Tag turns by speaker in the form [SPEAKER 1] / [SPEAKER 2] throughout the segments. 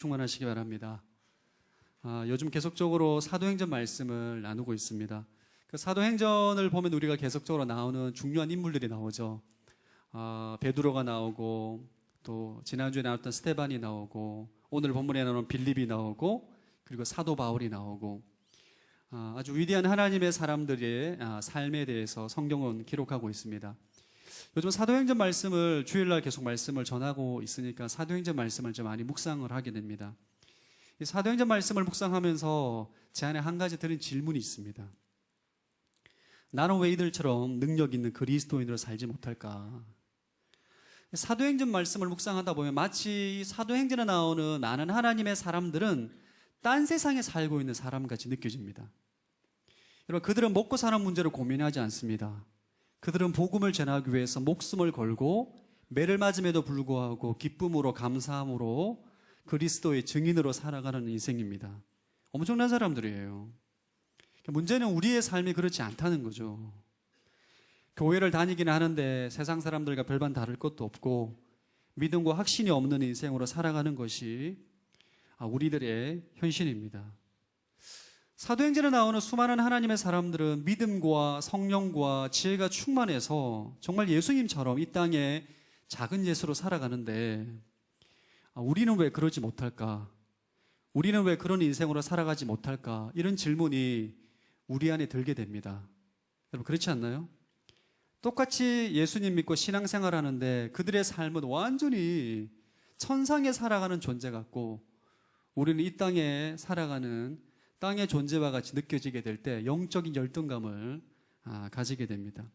[SPEAKER 1] 충만하시기 바랍니다. 요즘 계속적으로 사도행전 말씀을 나누고 있습니다. 그 사도행전을 보면 우리가 계속적으로 나오는 중요한 인물들이 나오죠. 베드로가 나오고, 또 지난주에 나왔던 스데반이 나오고, 오늘 본문에 나오는 빌립이 나오고, 그리고 사도 바울이 나오고, 아주 위대한 하나님의 사람들의 삶에 대해서 성경은 기록하고 있습니다. 요즘 사도행전 말씀을 주일날 계속 말씀을 전하고 있으니까 사도행전 말씀을 좀 많이 묵상을 하게 됩니다. 이 사도행전 말씀을 묵상하면서 제 안에 한 가지 드는 질문이 있습니다. 나는 왜 이들처럼 능력 있는 그리스도인으로 살지 못할까? 사도행전 말씀을 묵상하다 보면 마치 사도행전에 나오는 많은 하나님의 사람들은 딴 세상에 살고 있는 사람같이 느껴집니다. 여러분, 그들은 먹고 사는 문제를 고민하지 않습니다. 그들은 복음을 전하기 위해서 목숨을 걸고 매를 맞음에도 불구하고 기쁨으로 감사함으로 그리스도의 증인으로 살아가는 인생입니다. 엄청난 사람들이에요. 문제는 우리의 삶이 그렇지 않다는 거죠. 교회를 다니기는 하는데 세상 사람들과 별반 다를 것도 없고 믿음과 확신이 없는 인생으로 살아가는 것이 우리들의 현실입니다. 사도행전에 나오는 수많은 하나님의 사람들은 믿음과 성령과 지혜가 충만해서 정말 예수님처럼 이 땅에 작은 예수로 살아가는데 우리는 왜 그러지 못할까? 우리는 왜 그런 인생으로 살아가지 못할까? 이런 질문이 우리 안에 들게 됩니다. 여러분, 그렇지 않나요? 똑같이 예수님 믿고 신앙생활 하는데 그들의 삶은 완전히 천상에 살아가는 존재 같고 우리는 이 땅에 살아가는 땅의 존재와 같이 느껴지게 될 때 영적인 열등감을 가지게 됩니다.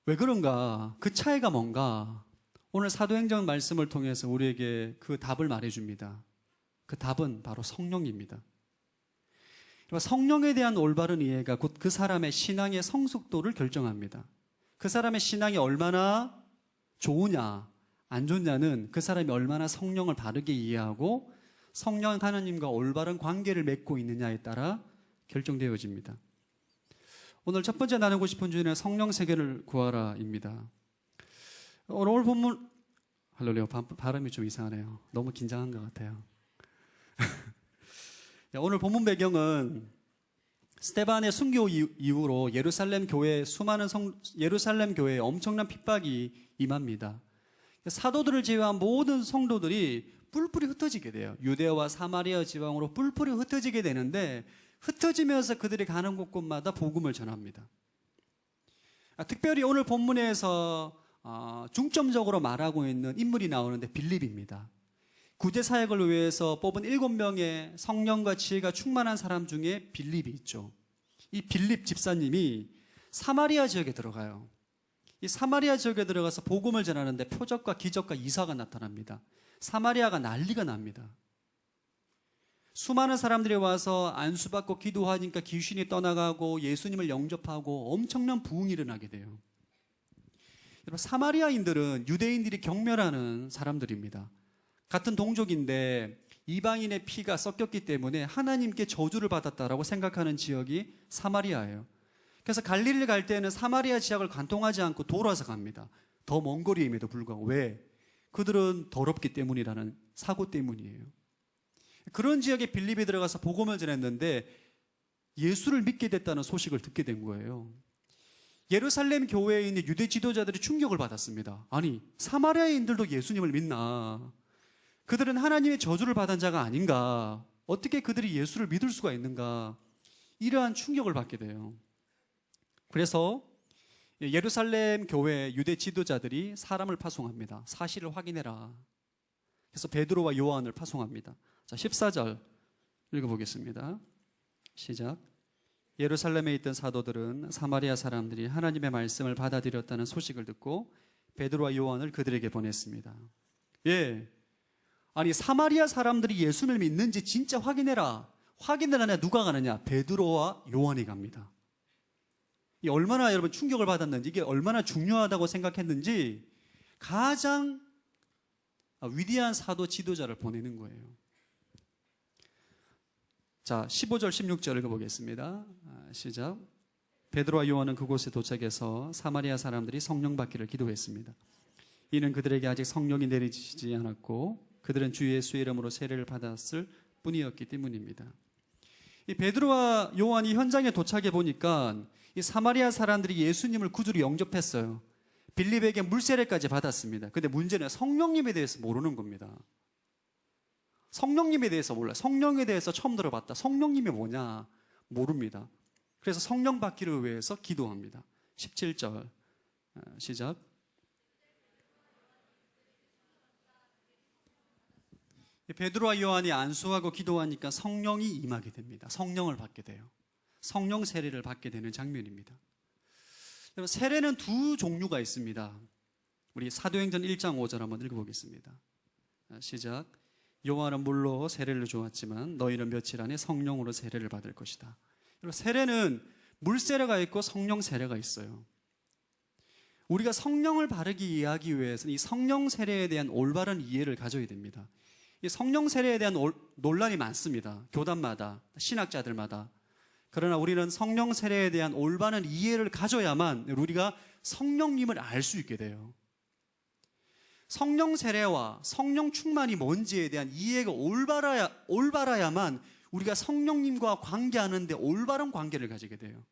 [SPEAKER 1] 왜 그런가? 그 차이가 뭔가? 오늘 사도행전 말씀을 통해서 우리에게 그 답을 말해줍니다. 그 답은 바로 성령입니다. 성령에 대한 올바른 이해가 곧 그 사람의 신앙의 성숙도를 결정합니다. 그 사람의 신앙이 얼마나 좋으냐, 안 좋냐는 그 사람이 얼마나 성령을 바르게 이해하고 성령 하나님과 올바른 관계를 맺고 있느냐에 따라 결정되어집니다. 오늘 첫 번째 나누고 싶은 주제는 성령 세계를 구하라입니다. 오늘 본문, 할렐루야, 발음이 좀 이상하네요. 너무 긴장한 것 같아요. 오늘 본문 배경은 스데반의 순교 이후로 예루살렘 교회에 엄청난 핍박이 임합니다. 사도들을 제외한 모든 성도들이 뿔뿔이 흩어지게 돼요. 유대와 사마리아 지방으로 뿔뿔이 흩어지게 되는데 흩어지면서 그들이 가는 곳곳마다 복음을 전합니다. 특별히 오늘 본문에서 중점적으로 말하고 있는 인물이 나오는데 빌립입니다. 구제 사역을 위해서 뽑은 7명의 성령과 지혜가 충만한 사람 중에 빌립이 있죠. 이 빌립 집사님이 사마리아 지역에 들어가요. 이 사마리아 지역에 들어가서 복음을 전하는데 표적과 기적과 이사가 나타납니다. 사마리아가 난리가 납니다. 수많은 사람들이 와서 안수받고 기도하니까 귀신이 떠나가고 예수님을 영접하고 엄청난 부흥이 일어나게 돼요. 여러분, 사마리아인들은 유대인들이 경멸하는 사람들입니다. 같은 동족인데 이방인의 피가 섞였기 때문에 하나님께 저주를 받았다라고 생각하는 지역이 사마리아예요. 그래서 갈릴리를 갈 때는 사마리아 지역을 관통하지 않고 돌아서 갑니다. 더 먼 거리임에도 불구하고. 왜? 그들은 더럽기 때문이라는 사고 때문이에요. 그런 지역에 빌립이 들어가서 복음을 전했는데 예수를 믿게 됐다는 소식을 듣게 된 거예요. 예루살렘 교회에 있는 유대 지도자들이 충격을 받았습니다. 아니, 사마리아인들도 예수님을 믿나? 그들은 하나님의 저주를 받은 자가 아닌가? 어떻게 그들이 예수를 믿을 수가 있는가? 이러한 충격을 받게 돼요. 그래서 예루살렘 교회 유대 지도자들이 사람을 파송합니다. 사실을 확인해라. 그래서 베드로와 요한을 파송합니다. 자, 14절 읽어보겠습니다. 시작. 예루살렘에 있던 사도들은 사마리아 사람들이 하나님의 말씀을 받아들였다는 소식을 듣고 베드로와 요한을 그들에게 보냈습니다. 예, 아니 사마리아 사람들이 예수를 믿는지 진짜 확인해라. 확인을 하냐? 누가 가느냐? 베드로와 요한이 갑니다. 이 얼마나 여러분 충격을 받았는지, 이게 얼마나 중요하다고 생각했는지 가장 위대한 사도 지도자를 보내는 거예요. 자, 15절 16절 읽어보겠습니다. 시작. 베드로와 요한은 그곳에 도착해서 사마리아 사람들이 성령 받기를 기도했습니다. 이는 그들에게 아직 성령이 내리지 않았고 그들은 주 예수의 이름으로 세례를 받았을 뿐이었기 때문입니다. 이 베드로와 요한이 현장에 도착해 보니까 이 사마리아 사람들이 예수님을 구주로 영접했어요. 빌립에게 물세례까지 받았습니다. 근데 문제는 성령님에 대해서 모르는 겁니다. 성령님에 대해서 몰라요. 성령에 대해서 처음 들어봤다. 성령님이 뭐냐 모릅니다. 그래서 성령 받기를 위해서 기도합니다. 17절 시작. 베드로와 요한이 안수하고 기도하니까 성령이 임하게 됩니다. 성령을 받게 돼요. 성령 세례를 받게 되는 장면입니다. 세례는 두 종류가 있습니다. 우리 사도행전 1장 5절 한번 읽어보겠습니다. 시작. 요한은 물로 세례를 주었지만 너희는 며칠 안에 성령으로 세례를 받을 것이다. 세례는 물 세례가 있고 성령 세례가 있어요. 우리가 성령을 바르게 이해하기 위해서는 이 성령 세례에 대한 올바른 이해를 가져야 됩니다. 이 성령 세례에 대한 논란이 많습니다. 교단마다, 신학자들마다. 그러나 우리는 성령 세례에 대한 올바른 이해를 가져야만 우리가 성령님을 알 수 있게 돼요. 성령 세례와 성령 충만이 뭔지에 대한 이해가 올바라야만 우리가 성령님과 관계하는데 올바른 관계를 가지게 돼요.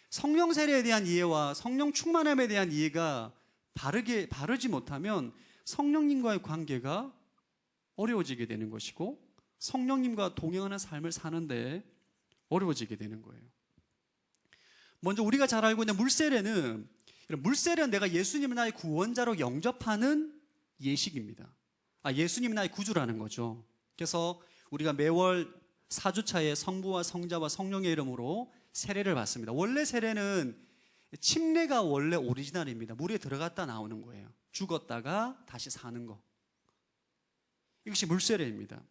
[SPEAKER 1] 성령 세례에 대한 이해와 성령 충만함에 대한 이해가 바르지 못하면 성령님과의 관계가 어려워지게 되는 것이고 성령님과 동행하는 삶을 사는데 어려워지게 되는 거예요. 먼저 우리가 잘 알고 있는 물세례는 내가 예수님을 나의 구원자로 영접하는 예식입니다. 예수님이 나의 구주라는 거죠. 그래서 우리가 매월 4주차에 성부와 성자와 성령의 이름으로 세례를 받습니다. 원래 세례는 침례가 원래 오리지널입니다. 물에 들어갔다 나오는 거예요. 죽었다가 다시 사는 거. 이것이 물세례입니다.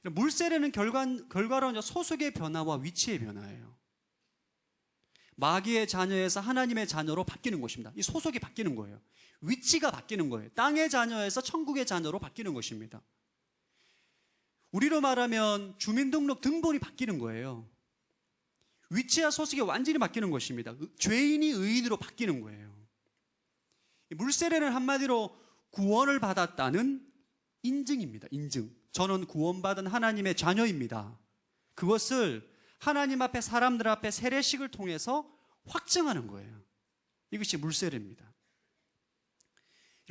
[SPEAKER 1] 물세례는 결과로 소속의 변화와 위치의 변화예요. 마귀의 자녀에서 하나님의 자녀로 바뀌는 것입니다. 이 소속이 바뀌는 거예요. 위치가 바뀌는 거예요. 땅의 자녀에서 천국의 자녀로 바뀌는 것입니다. 우리로 말하면 주민등록 등본이 바뀌는 거예요. 위치와 소속이 완전히 바뀌는 것입니다. 죄인이 의인으로 바뀌는 거예요. 물세례는 한마디로 구원을 받았다는 인증입니다. 인증. 저는 구원받은 하나님의 자녀입니다. 그것을 하나님 앞에 사람들 앞에 세례식을 통해서 확증하는 거예요. 이것이 물세례입니다.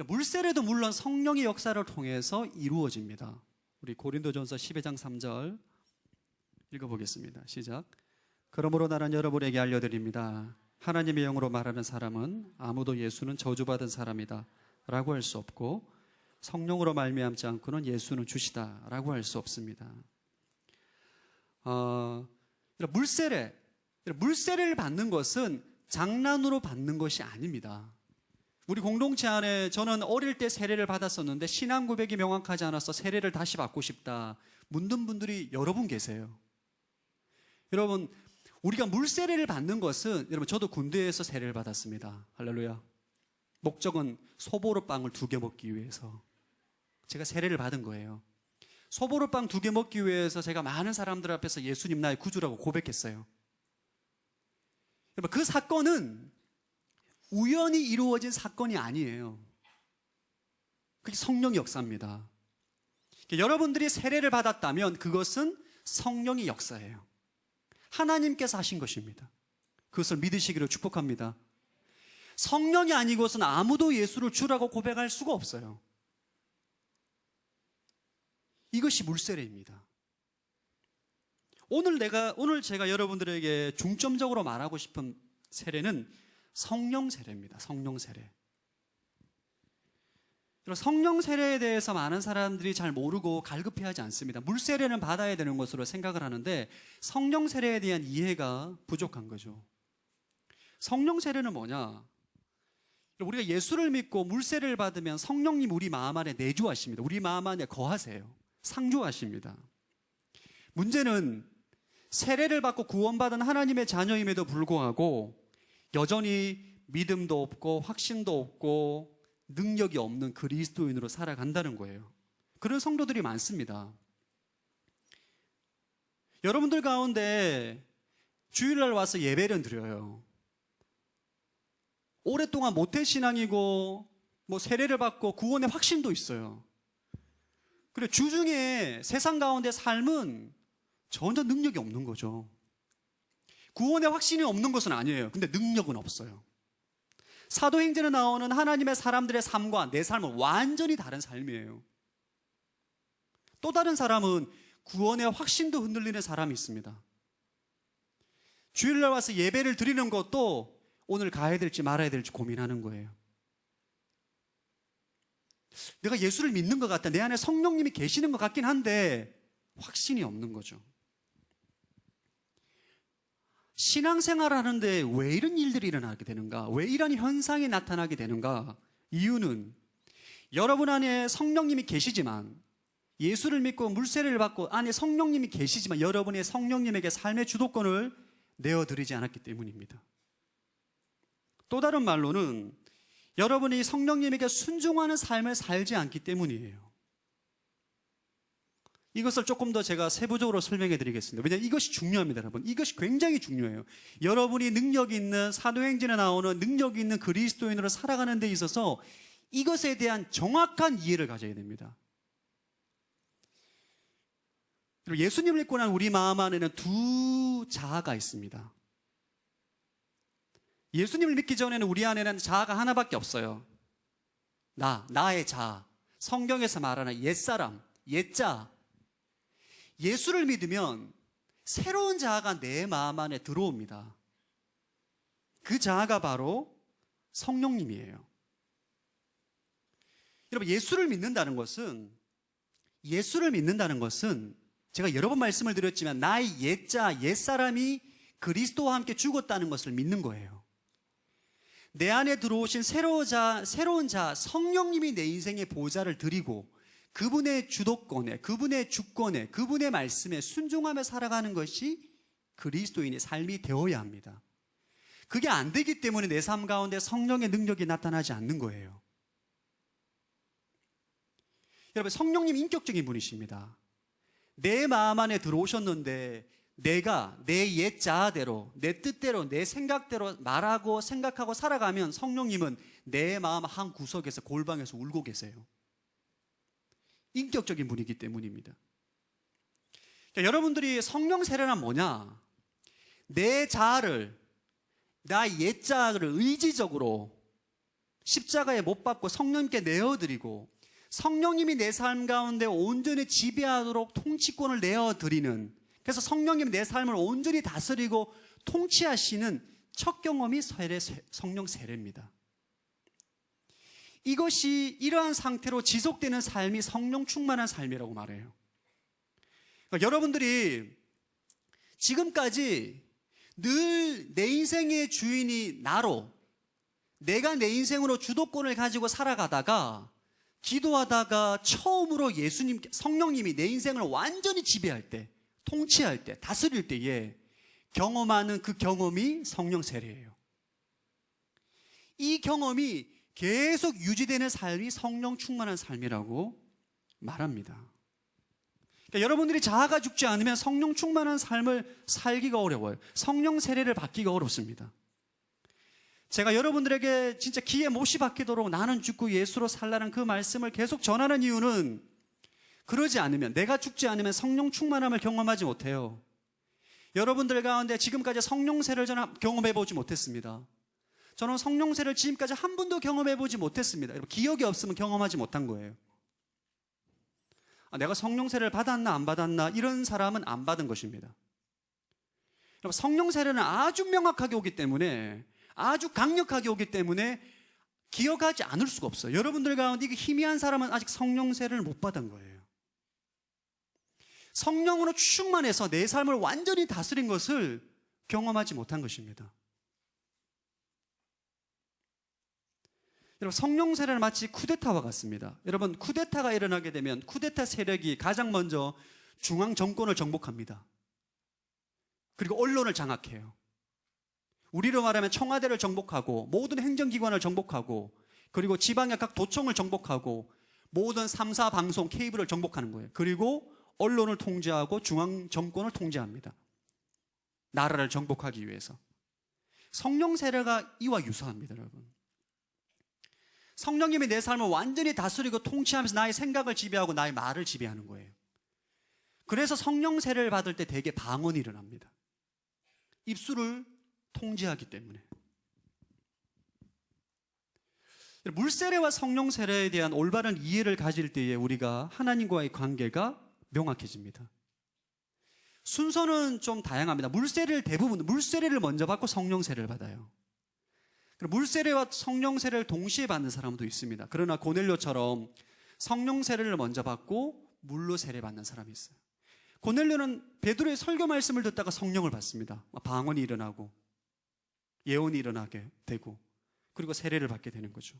[SPEAKER 1] 물세례도 물론 성령의 역사를 통해서 이루어집니다. 우리 고린도전서 12장 3절 읽어보겠습니다. 시작. 그러므로 나는 여러분에게 알려드립니다. 하나님의 영으로 말하는 사람은 아무도 예수는 저주받은 사람이다 라고 할 수 없고 성령으로 말미암지 않고는 예수는 주시다 라고 할 수 없습니다. 물세례를 받는 것은 장난으로 받는 것이 아닙니다. 우리 공동체 안에 저는 어릴 때 세례를 받았었는데 신앙 고백이 명확하지 않아서 세례를 다시 받고 싶다 묻는 분들이 여러 분 계세요. 여러분, 우리가 물세례를 받는 것은, 여러분, 저도 군대에서 세례를 받았습니다. 할렐루야. 목적은 소보루빵을 2개 먹기 위해서 제가 세례를 받은 거예요. 소보루빵 2개 먹기 위해서 제가 많은 사람들 앞에서 예수님 나의 구주라고 고백했어요. 여러분, 그 사건은 우연히 이루어진 사건이 아니에요. 그게 성령의 역사입니다. 여러분들이 세례를 받았다면 그것은 성령의 역사예요. 하나님께서 하신 것입니다. 그것을 믿으시기를 축복합니다. 성령이 아니고서는 아무도 예수를 주라고 고백할 수가 없어요. 이것이 물세례입니다. 오늘 제가 여러분들에게 중점적으로 말하고 싶은 세례는 성령 세례입니다. 성령 세례. 성령 세례에 대해서 많은 사람들이 잘 모르고 갈급해하지 않습니다. 물 세례는 받아야 되는 것으로 생각을 하는데 성령 세례에 대한 이해가 부족한 거죠. 성령 세례는 뭐냐? 우리가 예수를 믿고 물 세례를 받으면 성령님 우리 마음 안에 내주하십니다. 우리 마음 안에 거하세요. 상주하십니다. 문제는 세례를 받고 구원받은 하나님의 자녀임에도 불구하고 여전히 믿음도 없고 확신도 없고 능력이 없는 그리스도인으로 살아간다는 거예요. 그런 성도들이 많습니다. 여러분들 가운데 주일날 와서 예배를 드려요. 오랫동안 모태신앙이고 세례를 받고 구원의 확신도 있어요. 그리고 주중에 세상 가운데 삶은 전혀 능력이 없는 거죠. 구원의 확신이 없는 것은 아니에요. 근데 능력은 없어요. 사도행전에 나오는 하나님의 사람들의 삶과 내 삶은 완전히 다른 삶이에요. 또 다른 사람은 구원의 확신도 흔들리는 사람이 있습니다. 주일날 와서 예배를 드리는 것도 오늘 가야 될지 말아야 될지 고민하는 거예요. 내가 예수를 믿는 것 같다, 내 안에 성령님이 계시는 것 같긴 한데 확신이 없는 거죠. 신앙생활을 하는데 왜 이런 일들이 일어나게 되는가? 왜 이런 현상이 나타나게 되는가? 이유는 여러분 안에 성령님이 계시지만, 예수를 믿고 물세례를 받고 안에 성령님이 계시지만 여러분의 성령님에게 삶의 주도권을 내어드리지 않았기 때문입니다. 또 다른 말로는 여러분이 성령님에게 순종하는 삶을 살지 않기 때문이에요. 이것을 조금 더 제가 세부적으로 설명해 드리겠습니다. 왜냐하면 이것이 중요합니다, 여러분. 이것이 굉장히 중요해요. 여러분이 능력 있는, 사도행전에 나오는 능력 있는 그리스도인으로 살아가는 데 있어서 이것에 대한 정확한 이해를 가져야 됩니다. 그리고 예수님을 믿고 난 우리 마음 안에는 두 자아가 있습니다. 예수님을 믿기 전에는 우리 안에는 자아가 하나밖에 없어요. 나의 자아. 성경에서 말하는 옛사람, 옛자. 예수를 믿으면 새로운 자아가 내 마음 안에 들어옵니다. 그 자아가 바로 성령님이에요. 여러분, 예수를 믿는다는 것은 제가 여러 번 말씀을 드렸지만 나의 옛자, 옛사람이 그리스도와 함께 죽었다는 것을 믿는 거예요. 내 안에 들어오신 새로운 자, 성령님이 내 인생의 보좌를 드리고 그분의 주도권에, 그분의 주권에, 그분의 말씀에 순종하며 살아가는 것이 그리스도인의 삶이 되어야 합니다. 그게 안 되기 때문에 내 삶 가운데 성령의 능력이 나타나지 않는 거예요. 여러분, 성령님 인격적인 분이십니다. 내 마음 안에 들어오셨는데 내가 내 옛 자아대로, 내 뜻대로, 내 생각대로 말하고 생각하고 살아가면 성령님은 내 마음 한 구석에서, 골방에서 울고 계세요. 인격적인 분이기 때문입니다. 그러니까 여러분들이 성령 세례란 뭐냐? 내 자아를, 나의 옛 자아를 의지적으로 십자가에 못 박고 성령님께 내어드리고 성령님이 내 삶 가운데 온전히 지배하도록 통치권을 내어드리는, 그래서 성령님이 내 삶을 온전히 다스리고 통치하시는 첫 경험이 성령 세례입니다. 이것이 이러한 상태로 지속되는 삶이 성령 충만한 삶이라고 말해요. 그러니까 여러분들이 지금까지 늘 내 인생의 주인이 나로, 내가 내 인생으로 주도권을 가지고 살아가다가 기도하다가 처음으로 성령님이 내 인생을 완전히 지배할 때, 통치할 때, 다스릴 때에 경험하는 그 경험이 성령 세례예요. 이 경험이 계속 유지되는 삶이 성령 충만한 삶이라고 말합니다. 그러니까 여러분들이 자아가 죽지 않으면 성령 충만한 삶을 살기가 어려워요. 성령 세례를 받기가 어렵습니다. 제가 여러분들에게 진짜 기회 못이 박히도록 나는 죽고 예수로 살라는 그 말씀을 계속 전하는 이유는, 그러지 않으면, 내가 죽지 않으면 성령 충만함을 경험하지 못해요. 여러분들 가운데 지금까지 성령 세례를 저는 경험해 보지 못했습니다. 저는 성령 세례를 지금까지 한 번도 경험해 보지 못했습니다. 기억이 없으면 경험하지 못한 거예요. 내가 성령 세례를 받았나 안 받았나, 이런 사람은 안 받은 것입니다. 성령 세례는 아주 명확하게 오기 때문에, 아주 강력하게 오기 때문에 기억하지 않을 수가 없어요. 여러분들 가운데 이게 희미한 사람은 아직 성령 세례를 못 받은 거예요. 성령으로 충만해서 내 삶을 완전히 다스린 것을 경험하지 못한 것입니다. 여러분, 성령 세례는 마치 쿠데타와 같습니다. 여러분, 쿠데타가 일어나게 되면 쿠데타 세력이 가장 먼저 중앙 정권을 정복합니다. 그리고 언론을 장악해요. 우리로 말하면 청와대를 정복하고 모든 행정기관을 정복하고, 그리고 지방의 각 도청을 정복하고 모든 3사 방송 케이블을 정복하는 거예요. 그리고 언론을 통제하고 중앙 정권을 통제합니다. 나라를 정복하기 위해서. 성령 세례가 이와 유사합니다, 여러분. 성령님이 내 삶을 완전히 다스리고 통치하면서 나의 생각을 지배하고 나의 말을 지배하는 거예요. 그래서 성령 세례를 받을 때 대개 방언이 일어납니다. 입술을 통제하기 때문에. 물세례와 성령 세례에 대한 올바른 이해를 가질 때에 우리가 하나님과의 관계가 명확해집니다. 순서는 좀 다양합니다. 물세례를 먼저 받고 성령 세례를 받아요. 물세례와 성령 세례를 동시에 받는 사람도 있습니다. 그러나 고넬료처럼 성령 세례를 먼저 받고 물로 세례 받는 사람이 있어요. 고넬료는 베드로의 설교 말씀을 듣다가 성령을 받습니다. 방언이 일어나고 예언이 일어나게 되고 그리고 세례를 받게 되는 거죠.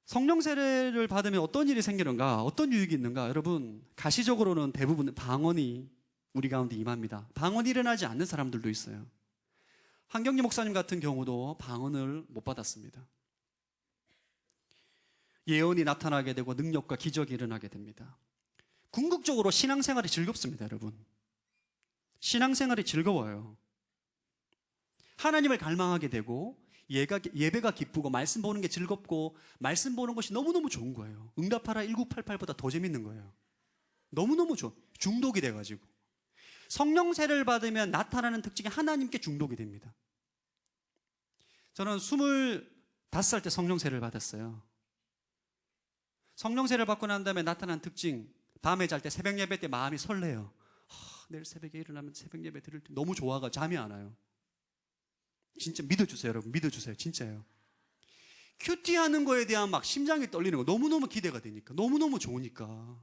[SPEAKER 1] 성령 세례를 받으면 어떤 일이 생기는가? 어떤 유익이 있는가? 여러분, 가시적으로는 대부분 방언이 우리 가운데 임합니다. 방언이 일어나지 않는 사람들도 있어요. 한경리 목사님 같은 경우도 방언을 못 받았습니다. 예언이 나타나게 되고 능력과 기적이 일어나게 됩니다. 궁극적으로 신앙생활이 즐겁습니다, 여러분. 신앙생활이 즐거워요. 하나님을 갈망하게 되고 예배가 기쁘고 말씀 보는 게 즐겁고 말씀 보는 것이 너무너무 좋은 거예요. 응답하라 1988보다 더 재밌는 거예요. 너무너무 좋아. 중독이 돼가지고. 성령 세례를 받으면 나타나는 특징이 하나님께 중독이 됩니다. 저는 25살 때 성령 세례를 받았어요. 성령 세례를 받고 난 다음에 나타난 특징, 밤에 잘 때 새벽 예배 때 마음이 설레요. 내일 새벽에 일어나면 새벽 예배 드릴 때 너무 좋아가 잠이 안 와요. 진짜 믿어주세요, 여러분. 믿어주세요. 진짜예요. 큐티하는 거에 대한 막 심장이 떨리는 거 너무너무 기대가 되니까. 너무너무 좋으니까.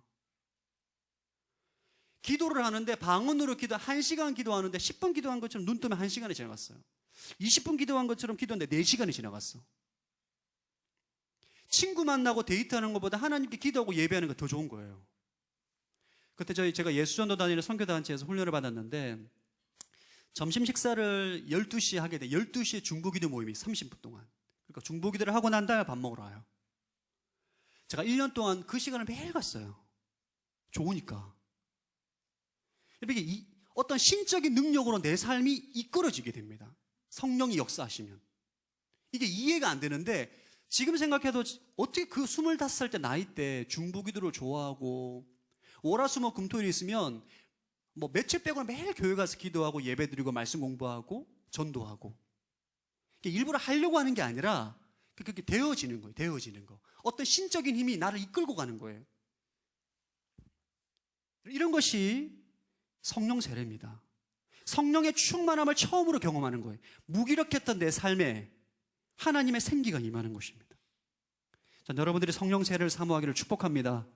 [SPEAKER 1] 기도를 하는데 방언으로 1시간 기도하는데 10분 기도한 것처럼 눈 뜨면 1시간이 지나갔어요. 20분 기도한 것처럼 기도하는데 4시간이 지나갔어. 친구 만나고 데이트하는 것보다 하나님께 기도하고 예배하는 거 더 좋은 거예요. 그때 제가 예수전도 다니는 선교단체에서 훈련을 받았는데 점심 식사를 12시에 하게 돼. 12시에 중보기도 모임이 30분 동안. 그러니까 중보기도를 하고 난 다음에 밥 먹으러 와요. 제가 1년 동안 그 시간을 매일 갔어요. 좋으니까. 이렇게 어떤 신적인 능력으로 내 삶이 이끌어지게 됩니다. 성령이 역사하시면. 이게 이해가 안 되는데 지금 생각해도 어떻게 그 25살 때 나이 때 중보기도를 좋아하고 월화수목 금토일이 있으면 뭐 며칠 빼고는 매일 교회 가서 기도하고 예배드리고 말씀 공부하고 전도하고 일부러 하려고 하는 게 아니라 그렇게 되어지는 거예요. 되어지는 거. 어떤 신적인 힘이 나를 이끌고 가는 거예요. 이런 것이 성령 세례입니다. 성령의 충만함을 처음으로 경험하는 거예요. 무기력했던 내 삶에 하나님의 생기가 임하는 것입니다. 자, 여러분들이 성령 세례를 사모하기를 축복합니다.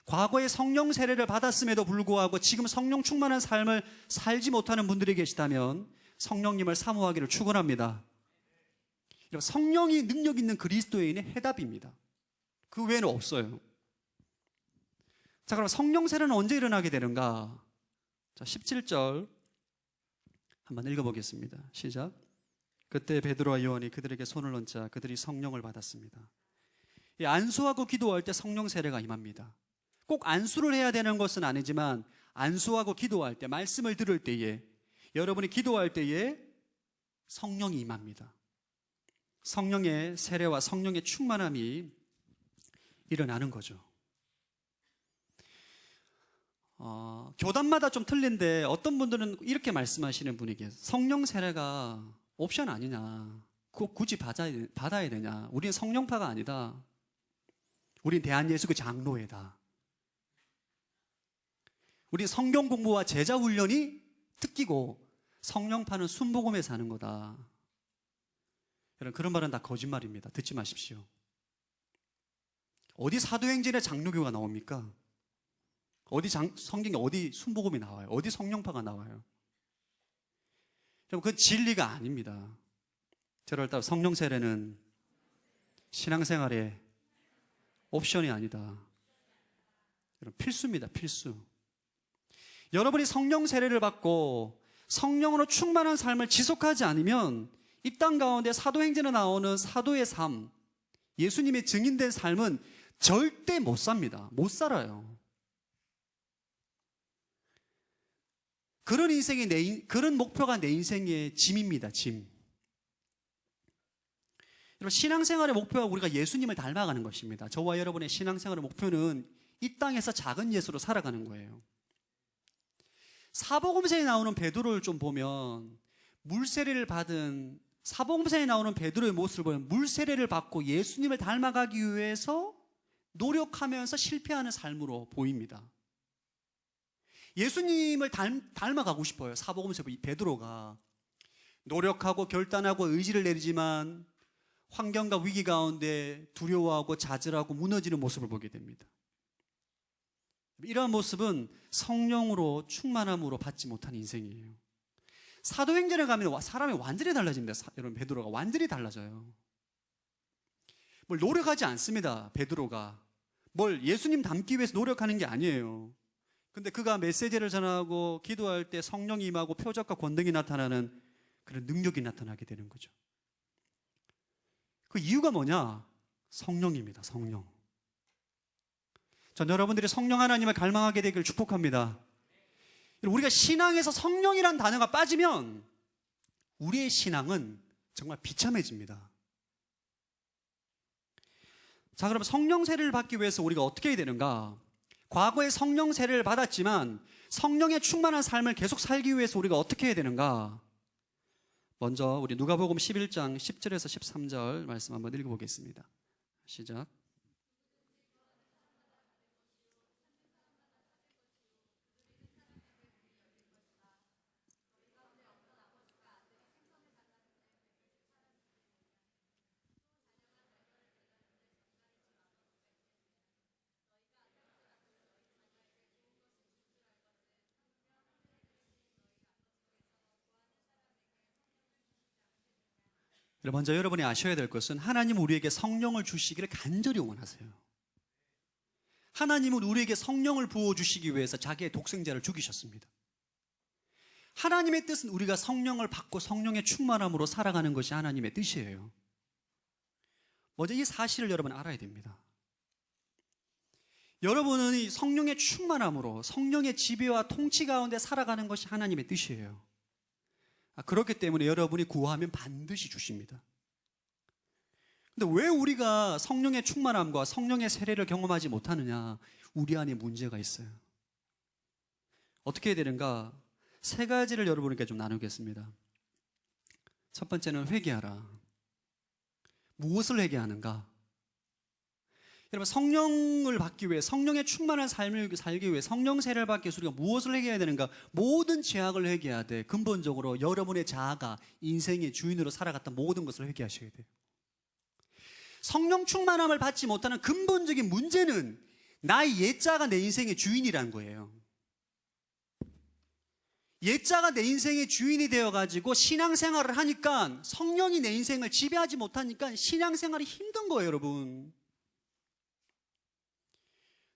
[SPEAKER 1] 과거에 성령 세례를 받았음에도 불구하고 지금 성령 충만한 삶을 살지 못하는 분들이 계시다면 성령님을 사모하기를 축원합니다. 성령이 능력 있는 그리스도인의 해답입니다. 그 외에는 없어요. 자, 그럼 성령 세례는 언제 일어나게 되는가? 자, 17절 한번 읽어보겠습니다. 시작. 그때 베드로와 요한이 그들에게 손을 얹자 그들이 성령을 받았습니다. 안수하고 기도할 때 성령 세례가 임합니다. 꼭 안수를 해야 되는 것은 아니지만 안수하고 기도할 때, 말씀을 들을 때에, 여러분이 기도할 때에 성령이 임합니다. 성령의 세례와 성령의 충만함이 일어나는 거죠. 교단마다 좀 틀린데 어떤 분들은 이렇게 말씀하시는 분이 계세요. 성령 세례가 옵션 아니냐, 그거 굳이 받아야 되냐, 우리는 성령파가 아니다, 우린 대한예수 그 장로회다, 우리 성경 공부와 제자 훈련이 특기고 성령파는 순복음에 사는 거다. 여러분, 그런 말은 다 거짓말입니다. 듣지 마십시오. 어디 사도행전에 장로교가 나옵니까? 어디 성경에 어디 순복음이 나와요? 어디 성령파가 나와요? 여러분, 그건 진리가 아닙니다. 저를 따라 성령 세례는 신앙생활의 옵션이 아니다. 여러분, 필수입니다. 필수. 여러분이 성령 세례를 받고 성령으로 충만한 삶을 지속하지 않으면 이 땅 가운데 사도행전에 나오는 사도의 삶, 예수님의 증인된 삶은 절대 못 삽니다. 못 살아요. 그런 목표가 내 인생의 짐입니다. 짐. 여러분, 신앙생활의 목표가 우리가 예수님을 닮아가는 것입니다. 저와 여러분의 신앙생활의 목표는 이 땅에서 작은 예수로 살아가는 거예요. 사복음서에 나오는 베드로를 좀 보면 물세례를 받은 사복음서에 나오는 베드로의 모습을 보면 물세례를 받고 예수님을 닮아가기 위해서 노력하면서 실패하는 삶으로 보입니다. 예수님을 닮아가고 싶어요. 사복음서 베드로가 노력하고 결단하고 의지를 내리지만 환경과 위기 가운데 두려워하고 좌절하고 무너지는 모습을 보게 됩니다. 이러한 모습은 성령으로 충만함으로 받지 못한 인생이에요. 사도행전에 가면 사람이 완전히 달라집니다. 여러분, 베드로가 완전히 달라져요. 뭘 노력하지 않습니다. 베드로가 뭘 예수님 닮기 위해서 노력하는 게 아니에요. 근데 그가 메시지를 전하고 기도할 때 성령이 임하고 표적과 권능이 나타나는 그런 능력이 나타나게 되는 거죠. 그 이유가 뭐냐? 성령입니다. 성령. 전 여러분들이 성령 하나님을 갈망하게 되길 축복합니다. 우리가 신앙에서 성령이란 단어가 빠지면 우리의 신앙은 정말 비참해집니다. 자, 그럼 성령 세례를 받기 위해서 우리가 어떻게 해야 되는가? 과거에 성령 세례를 받았지만 성령의 충만한 삶을 계속 살기 위해서 우리가 어떻게 해야 되는가? 먼저 우리 누가복음 11장 10절에서 13절 말씀 한번 읽어보겠습니다. 시작. 먼저 여러분이 아셔야 될 것은 하나님은 우리에게 성령을 주시기를 간절히 원하세요. 하나님은 우리에게 성령을 부어주시기 위해서 자기의 독생자를 죽이셨습니다. 하나님의 뜻은 우리가 성령을 받고 성령의 충만함으로 살아가는 것이 하나님의 뜻이에요. 먼저 이 사실을 여러분 알아야 됩니다. 여러분은 이 성령의 충만함으로 성령의 지배와 통치 가운데 살아가는 것이 하나님의 뜻이에요. 그렇기 때문에 여러분이 구하면 반드시 주십니다. 근데 왜 우리가 성령의 충만함과 성령의 세례를 경험하지 못하느냐? 우리 안에 문제가 있어요. 어떻게 해야 되는가? 세 가지를 여러분께 좀 나누겠습니다. 첫 번째는 회개하라. 무엇을 회개하는가? 여러분, 성령을 받기 위해, 성령의 충만한 삶을 살기 위해 성령 세례를 받기 위해서 우리가 무엇을 회개해야 되는가? 모든 죄악을 회개해야 돼. 근본적으로 여러분의 자아가 인생의 주인으로 살아갔던 모든 것을 회개하셔야 돼요. 성령 충만함을 받지 못하는 근본적인 문제는 나의 옛자가 내 인생의 주인이라는 거예요. 옛자가 내 인생의 주인이 되어가지고 신앙생활을 하니까 성령이 내 인생을 지배하지 못하니까 신앙생활이 힘든 거예요, 여러분.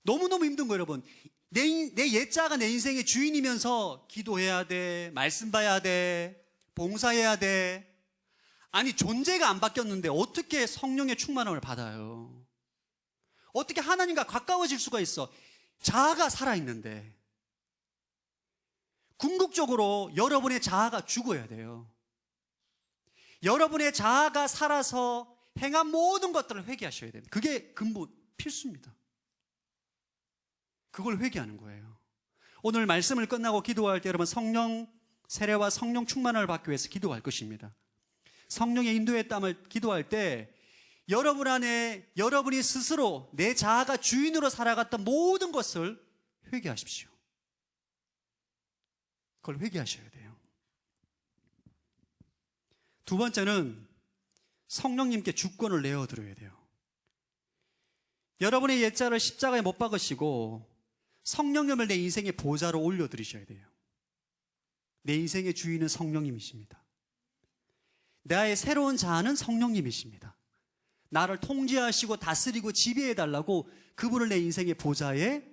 [SPEAKER 1] 너무너무 힘든 거예요, 여러분. 내 옛자가 내 인생의 주인이면서 기도해야 돼, 말씀 봐야 돼, 봉사해야 돼. 아니, 존재가 안 바뀌었는데 어떻게 성령의 충만함을 받아요? 어떻게 하나님과 가까워질 수가 있어? 자아가 살아있는데. 궁극적으로 여러분의 자아가 죽어야 돼요. 여러분의 자아가 살아서 행한 모든 것들을 회개하셔야 됩니다. 그게 근본 필수입니다. 그걸 회개하는 거예요. 오늘 말씀을 끝나고 기도할 때 여러분 성령 세례와 성령 충만을 받기 위해서 기도할 것입니다. 성령의 인도에 땀을 기도할 때 여러분 안에 여러분이 스스로 내 자아가 주인으로 살아갔던 모든 것을 회개하십시오. 그걸 회개하셔야 돼요. 두 번째는 성령님께 주권을 내어드려야 돼요. 여러분의 옛자를 십자가에 못 박으시고 성령님을 내 인생의 보좌로 올려드리셔야 돼요. 내 인생의 주인은 성령님이십니다. 나의 새로운 자아는 성령님이십니다. 나를 통제하시고 다스리고 지배해달라고 그분을 내 인생의 보좌에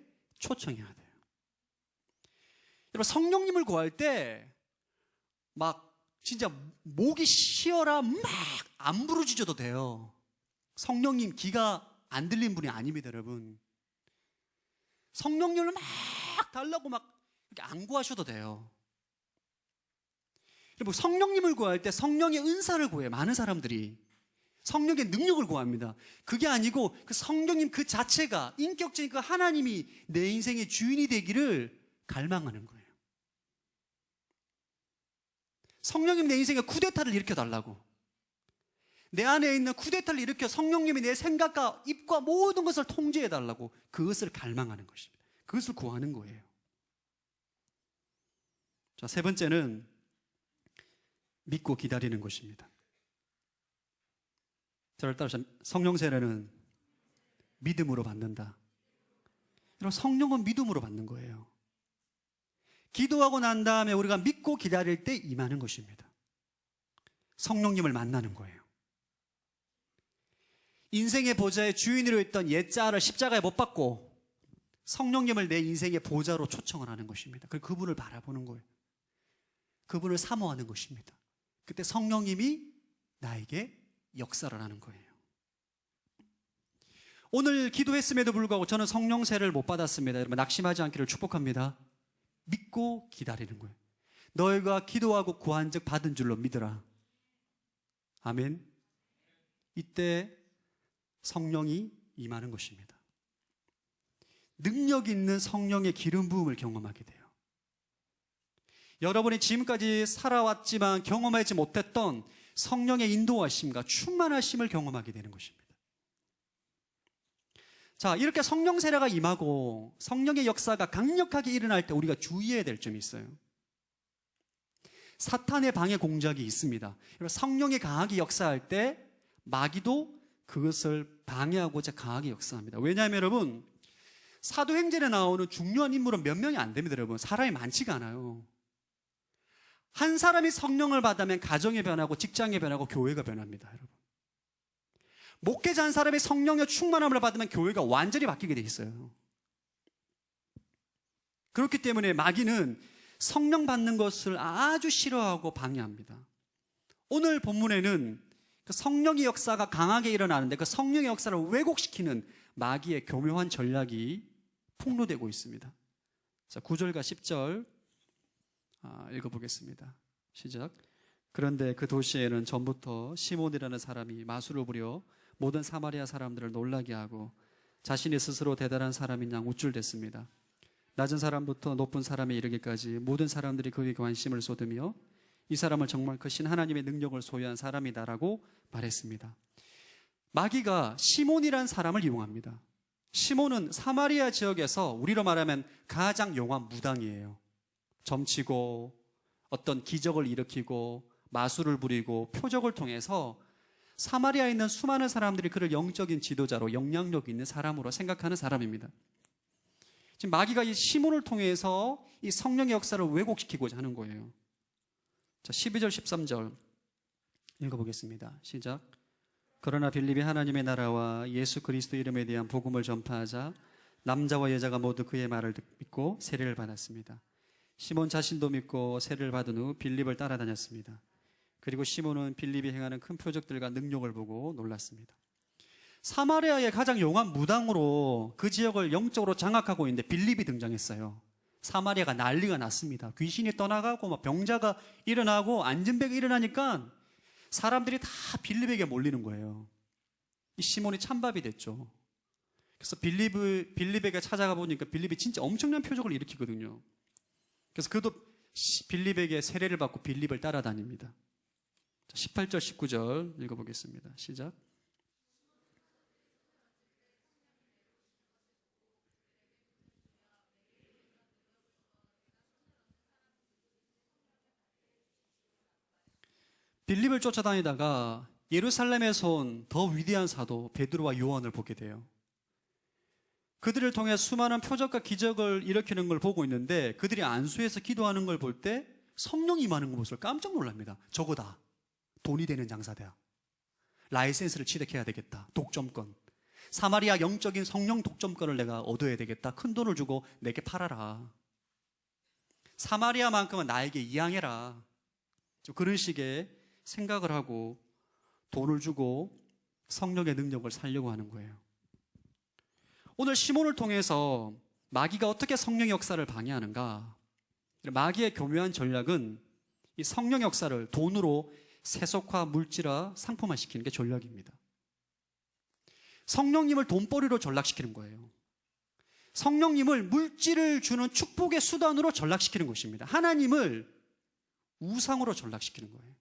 [SPEAKER 1] 초청해야 돼요. 여러분, 성령님을 구할 때 막 진짜 목이 쉬어라 막 안 부르짖어도 돼요. 성령님 귀가 안 들린 분이 아닙니다, 여러분. 성령님을 막 달라고 막 이렇게 안 구하셔도 돼요. 여러분, 성령님을 구할 때 성령의 은사를 구해요. 많은 사람들이 성령의 능력을 구합니다. 그게 아니고 그 성령님 그 자체가, 인격적인 그 하나님이 내 인생의 주인이 되기를 갈망하는 거예요. 성령님 내 인생에 쿠데타를 일으켜달라고, 내 안에 있는 쿠데타를 일으켜 성령님이 내 생각과 입과 모든 것을 통제해달라고, 그것을 갈망하는 것입니다. 그것을 구하는 거예요. 자, 세 번째는 믿고 기다리는 것입니다. 저를 따라서 성령 세례는 믿음으로 받는다. 여러분, 성령은 믿음으로 받는 거예요. 기도하고 난 다음에 우리가 믿고 기다릴 때 임하는 것입니다. 성령님을 만나는 거예요. 인생의 보좌의 주인으로 있던 옛자를 십자가에 못 박고 성령님을 내 인생의 보좌로 초청을 하는 것입니다. 그분을 바라보는 거예요. 그분을 사모하는 것입니다. 그때 성령님이 나에게 역사를 하는 거예요. 오늘 기도했음에도 불구하고 저는 성령 세례를 못 받았습니다. 여러분, 낙심하지 않기를 축복합니다. 믿고 기다리는 거예요. 너희가 기도하고 구한 즉 받은 줄로 믿으라. 아멘. 이때 성령이 임하는 것입니다. 능력 있는 성령의 기름 부음을 경험하게 돼요. 여러분이 지금까지 살아왔지만 경험하지 못했던 성령의 인도하심과 충만하심을 경험하게 되는 것입니다. 자, 이렇게 성령 세례가 임하고 성령의 역사가 강력하게 일어날 때 우리가 주의해야 될 점이 있어요. 사탄의 방해 공작이 있습니다. 성령이 강하게 역사할 때 마귀도 그것을 방해하고자 강하게 역사합니다. 왜냐하면 여러분, 사도행전에 나오는 중요한 인물은 몇 명이 안 됩니다. 여러분, 사람이 많지가 않아요. 한 사람이 성령을 받으면 가정이 변하고 직장이 변하고 교회가 변합니다. 여러분, 목회자 한 사람이 성령의 충만함을 받으면 교회가 완전히 바뀌게 돼 있어요. 그렇기 때문에 마귀는 성령 받는 것을 아주 싫어하고 방해합니다. 오늘 본문에는 그 성령의 역사가 강하게 일어나는데 그 성령의 역사를 왜곡시키는 마귀의 교묘한 전략이 폭로되고 있습니다. 자, 9절과 10절 읽어보겠습니다. 시작. 그런데 그 도시에는 전부터 시몬이라는 사람이 마술을 부려 모든 사마리아 사람들을 놀라게 하고 자신이 스스로 대단한 사람인 양 우쭐댔습니다. 낮은 사람부터 높은 사람에 이르기까지 모든 사람들이 그에게 관심을 쏟으며 이 사람을 정말 그 신 하나님의 능력을 소유한 사람이다라고 말했습니다. 마귀가 시몬이라는 사람을 이용합니다. 시몬은 사마리아 지역에서 우리로 말하면 가장 용한 무당이에요. 점치고 어떤 기적을 일으키고 마술을 부리고 표적을 통해서 사마리아에 있는 수많은 사람들이 그를 영적인 지도자로 영향력 있는 사람으로 생각하는 사람입니다. 지금 마귀가 이 시몬을 통해서 이 성령의 역사를 왜곡시키고자 하는 거예요. 자, 12절 13절 읽어보겠습니다. 시작. 그러나 빌립이 하나님의 나라와 예수 그리스도 이름에 대한 복음을 전파하자 남자와 여자가 모두 그의 말을 믿고 세례를 받았습니다. 시몬 자신도 믿고 세례를 받은 후 빌립을 따라다녔습니다. 그리고 시몬은 빌립이 행하는 큰 표적들과 능력을 보고 놀랐습니다. 사마리아의 가장 용한 무당으로 그 지역을 영적으로 장악하고 있는데 빌립이 등장했어요. 사마리아가 난리가 났습니다. 귀신이 떠나가고 막 병자가 일어나고 안전병이 일어나니까 사람들이 다 빌립에게 몰리는 거예요. 이 시몬이 찬밥이 됐죠. 그래서 빌립에게 찾아가 보니까 빌립이 진짜 엄청난 표적을 일으키거든요. 그래서 그도 빌립에게 세례를 받고 빌립을 따라다닙니다. 18절 19절 읽어보겠습니다. 시작. 빌립을 쫓아다니다가 예루살렘에서 온 더 위대한 사도 베드로와 요한을 보게 돼요. 그들을 통해 수많은 표적과 기적을 일으키는 걸 보고 있는데 그들이 안수해서 기도하는 걸 볼 때 성령이 임하는 것을 깜짝 놀랍니다. 저거다. 돈이 되는 장사다. 라이센스를 취득해야 되겠다. 독점권. 사마리아 영적인 성령 독점권을 내가 얻어야 되겠다. 큰 돈을 주고 내게 팔아라. 사마리아만큼은 나에게 이양해라. 그런 식의 생각을 하고 돈을 주고 성령의 능력을 살려고 하는 거예요. 오늘 시몬을 통해서 마귀가 어떻게 성령의 역사를 방해하는가? 마귀의 교묘한 전략은 이 성령의 역사를 돈으로 세속화, 물질화, 상품화 시키는 게 전략입니다. 성령님을 돈벌이로 전락시키는 거예요. 성령님을 물질을 주는 축복의 수단으로 전락시키는 것입니다. 하나님을 우상으로 전락시키는 거예요.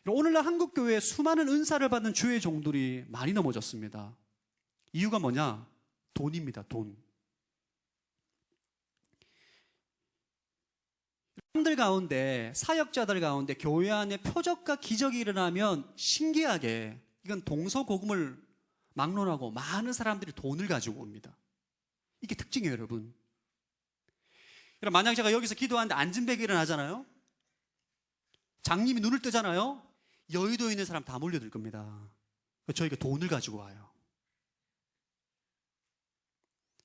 [SPEAKER 1] 오늘날 한국교회에 수많은 은사를 받은 주의 종들이 많이 넘어졌습니다. 이유가 뭐냐? 돈입니다. 돈. 사람들 가운데, 사역자들 가운데 교회 안에 표적과 기적이 일어나면 신기하게 이건 동서고금을 막론하고 많은 사람들이 돈을 가지고 옵니다. 이게 특징이에요, 여러분. 만약 제가 여기서 기도하는데 안진백이 일어나잖아요. 장님이 눈을 뜨잖아요. 여의도에 있는 사람 다 몰려들 겁니다. 저희가 돈을 가지고 와요.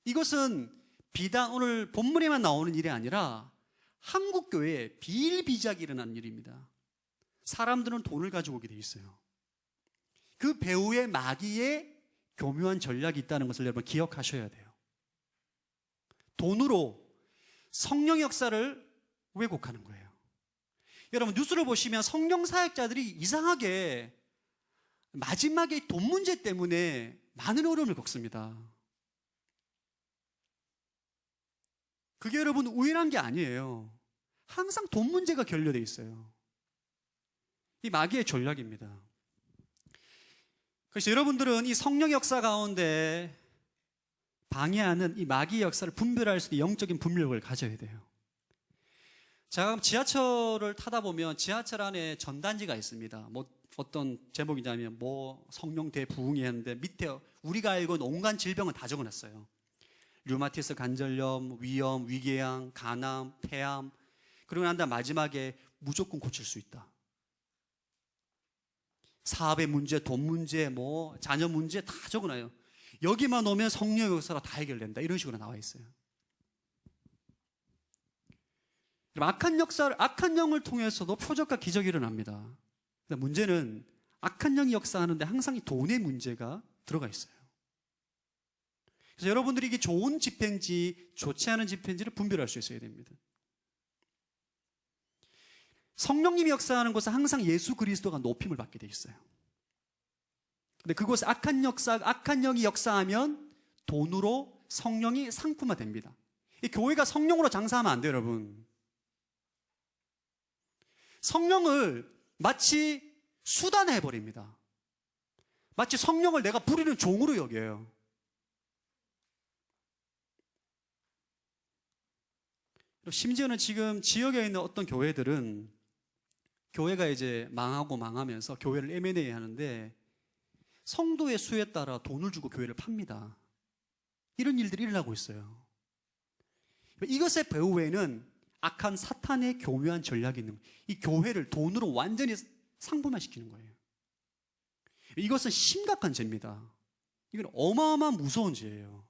[SPEAKER 1] 이것은 비단 오늘 본문에만 나오는 일이 아니라 한국교회에 비일비재하게 일어나는 일입니다. 사람들은 돈을 가지고 오게 돼 있어요. 그 배후에 마귀의 교묘한 전략이 있다는 것을 여러분 기억하셔야 돼요. 돈으로 성령 역사를 왜곡하는 거예요. 여러분 뉴스를 보시면 성령 사역자들이 이상하게 마지막에 돈 문제 때문에 많은 어려움을 겪습니다. 그게 여러분 우연한 게 아니에요. 항상 돈 문제가 결여되어 있어요. 이 마귀의 전략입니다. 그래서 여러분들은 이 성령 역사 가운데 방해하는 이 마귀의 역사를 분별할 수 있는 영적인 분별력을 가져야 돼요. 제가 지하철을 타다 보면 지하철 안에 전단지가 있습니다. 뭐 어떤 제목이냐면 뭐 성령 대부흥이 했는데 밑에 우리가 알고 있는 온갖 질병은 다 적어놨어요. 류마티스 관절염, 위염, 위궤양, 간암, 폐암. 그러고 난 다음 마지막에 무조건 고칠 수 있다. 사업의 문제, 돈 문제, 뭐 자녀 문제 다 적어놔요. 여기만 오면 성령 역사가 다 해결된다. 이런 식으로 나와 있어요. 악한 영을 통해서도 표적과 기적이 일어납니다. 문제는 악한 영이 역사하는데 항상 이 돈의 문제가 들어가 있어요. 그래서 여러분들이 이게 좋은 집회인지 좋지 않은 집회인지를 분별할 수 있어야 됩니다. 성령님이 역사하는 곳은 항상 예수 그리스도가 높임을 받게 돼 있어요. 근데 그곳에 악한 영이 역사하면 돈으로 성령이 상품화됩니다. 이 교회가 성령으로 장사하면 안 돼요, 여러분. 성령을 마치 수단화 해버립니다. 마치 성령을 내가 부리는 종으로 여겨요. 심지어는 지금 지역에 있는 어떤 교회들은 교회가 이제 망하면서 교회를 M&A 하는데 성도의 수에 따라 돈을 주고 교회를 팝니다. 이런 일들이 일어나고 있어요. 이것의 배후에는 악한 사탄의 교묘한 전략이 있는 거예요. 이 교회를 돈으로 완전히 상품화시키는 거예요. 이것은 심각한 죄입니다. 이건 어마어마한 무서운 죄예요.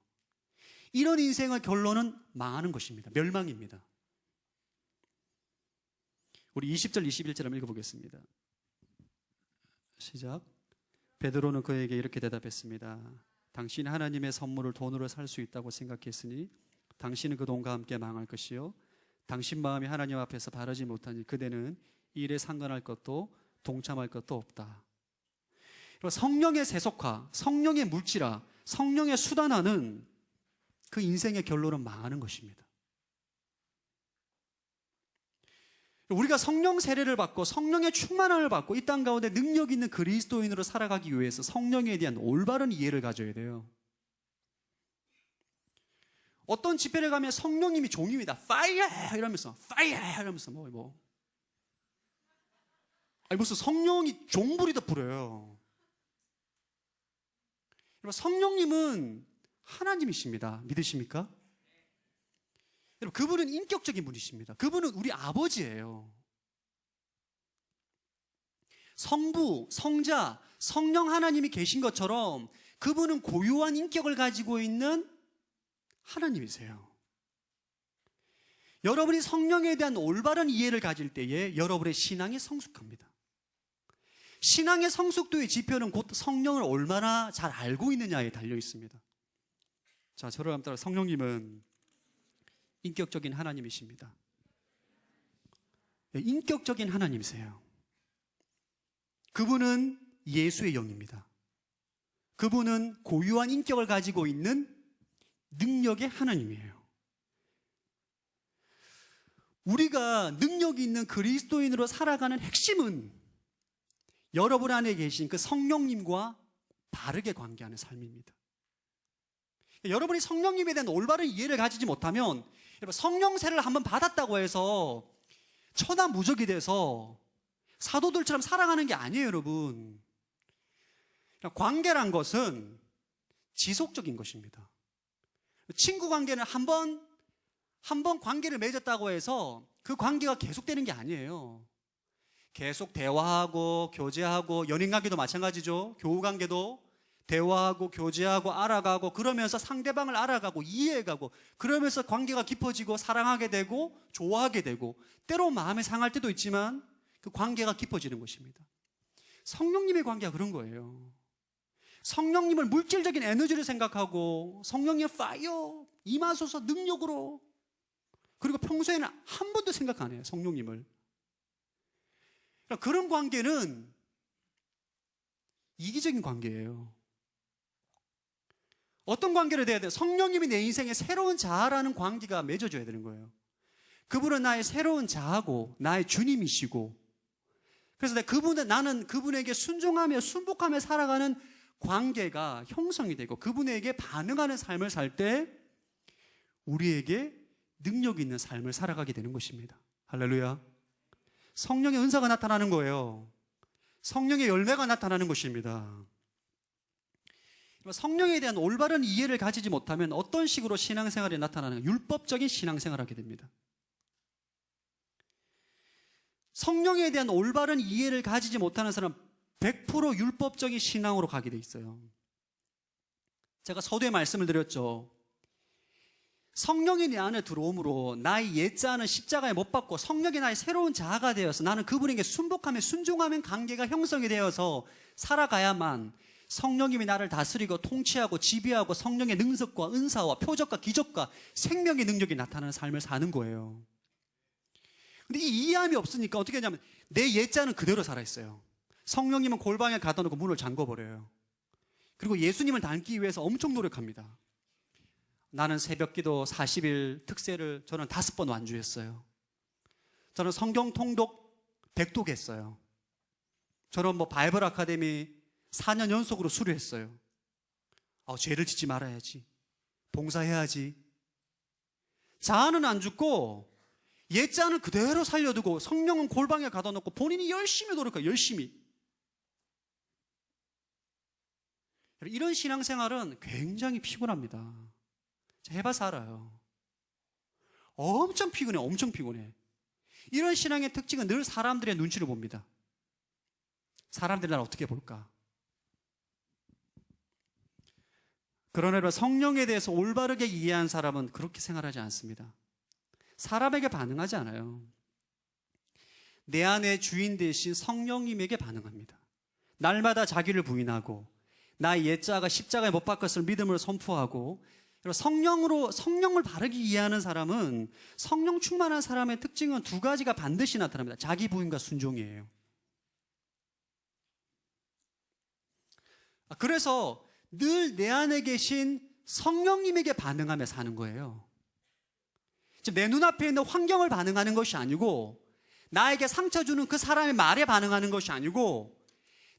[SPEAKER 1] 이런 인생의 결론은 망하는 것입니다. 멸망입니다. 우리 20절, 21절 한번 읽어보겠습니다. 시작. 베드로는 그에게 이렇게 대답했습니다. 당신이 하나님의 선물을 돈으로 살 수 있다고 생각했으니 당신은 그 돈과 함께 망할 것이요 당신 마음이 하나님 앞에서 바르지 못하니 그대는 이 일에 상관할 것도 동참할 것도 없다. 성령의 세속화, 성령의 물질화, 성령의 수단화는 그 인생의 결론은 망하는 것입니다. 우리가 성령 세례를 받고 성령의 충만함을 받고 이 땅 가운데 능력 있는 그리스도인으로 살아가기 위해서 성령에 대한 올바른 이해를 가져야 돼요. 어떤 집회를 가면 성령님이 종입니다. 파이어! 이러면서 파이어! 이러면서 아니 무슨 성령이 종부리다 부려요. 여러분 성령님은 하나님이십니다. 믿으십니까? 여러분 그분은 인격적인 분이십니다. 그분은 우리 아버지예요. 성부, 성자, 성령 하나님이 계신 것처럼 그분은 고유한 인격을 가지고 있는 하나님이세요. 여러분이 성령에 대한 올바른 이해를 가질 때에 여러분의 신앙이 성숙합니다. 신앙의 성숙도의 지표는 곧 성령을 얼마나 잘 알고 있느냐에 달려 있습니다. 자, 저를 한번 따라 성령님은 인격적인 하나님이십니다. 인격적인 하나님이세요. 그분은 예수의 영입니다. 그분은 고유한 인격을 가지고 있는 능력의 하나님이에요. 우리가 능력이 있는 그리스도인으로 살아가는 핵심은 여러분 안에 계신 그 성령님과 바르게 관계하는 삶입니다. 여러분이 성령님에 대한 올바른 이해를 가지지 못하면, 여러분 성령세를 한번 받았다고 해서 천하무적이 돼서 사도들처럼 살아가는 게 아니에요, 여러분. 관계란 것은 지속적인 것입니다. 친구 관계는 한 번 관계를 맺었다고 해서 그 관계가 계속되는 게 아니에요. 계속 대화하고 교제하고, 연인 관계도 마찬가지죠. 교우 관계도 대화하고 교제하고 알아가고, 그러면서 상대방을 알아가고 이해해가고, 그러면서 관계가 깊어지고 사랑하게 되고 좋아하게 되고, 때로 마음이 상할 때도 있지만 그 관계가 깊어지는 것입니다. 성령님의 관계가 그런 거예요. 성령님을 물질적인 에너지를 생각하고, 성령님 파이어 임하소서 능력으로, 그리고 평소에는 한 번도 생각 안 해요, 성령님을. 그런 관계는 이기적인 관계예요. 어떤 관계를 돼야 돼요? 성령님이 내 인생에 새로운 자아라는 관계가 맺어져야 되는 거예요. 그분은 나의 새로운 자아고 나의 주님이시고, 그래서 나는 그분에게 순종하며 순복하며 살아가는 관계가 형성이 되고, 그분에게 반응하는 삶을 살 때 우리에게 능력 있는 삶을 살아가게 되는 것입니다. 할렐루야. 성령의 은사가 나타나는 거예요. 성령의 열매가 나타나는 것입니다. 성령에 대한 올바른 이해를 가지지 못하면 어떤 식으로 신앙생활이 나타나는, 율법적인 신앙생활을 하게 됩니다. 성령에 대한 올바른 이해를 가지지 못하는 사람은 100% 율법적인 신앙으로 가게 돼 있어요. 제가 서두에 말씀을 드렸죠. 성령이 내 안에 들어옴으로 나의 옛자는 십자가에 못 박고 성령이 나의 새로운 자아가 되어서 나는 그분에게 순복하며 순종하면 관계가 형성이 되어서 살아가야만 성령님이 나를 다스리고 통치하고 지배하고, 성령의 능력과 은사와 표적과 기적과 생명의 능력이 나타나는 삶을 사는 거예요. 근데 이 이해함이 없으니까 어떻게 하냐면 내 옛자는 그대로 살아있어요. 성령님은 골방에 가둬 놓고 문을 잠궈버려요. 그리고 예수님을 닮기 위해서 엄청 노력합니다. 나는 새벽기도 40일 특세를 저는 5번 완주했어요. 저는 성경 통독 100독 했어요. 저는 바이블 아카데미 4년 연속으로 수료했어요. 죄를 짓지 말아야지, 봉사해야지. 자아는 안 죽고 옛자는 그대로 살려두고 성령은 골방에 가둬놓고 본인이 열심히 노력해요. 열심히. 이런 신앙생활은 굉장히 피곤합니다. 해봐서 알아요. 엄청 피곤해, 엄청 피곤해. 이런 신앙의 특징은 늘 사람들의 눈치를 봅니다. 사람들이 나를 어떻게 볼까? 그러나 성령에 대해서 올바르게 이해한 사람은 그렇게 생활하지 않습니다. 사람에게 반응하지 않아요. 내 안에 주인 되신 성령님에게 반응합니다. 날마다 자기를 부인하고 나의 옛자가 십자가에 못 박혔을 믿음을 선포하고, 성령을 바르게 이해하는 사람은, 성령 충만한 사람의 특징은 2가지가 반드시 나타납니다. 자기 부인과 순종이에요. 그래서 늘 내 안에 계신 성령님에게 반응하며 사는 거예요. 내 눈앞에 있는 환경을 반응하는 것이 아니고, 나에게 상처 주는 그 사람의 말에 반응하는 것이 아니고,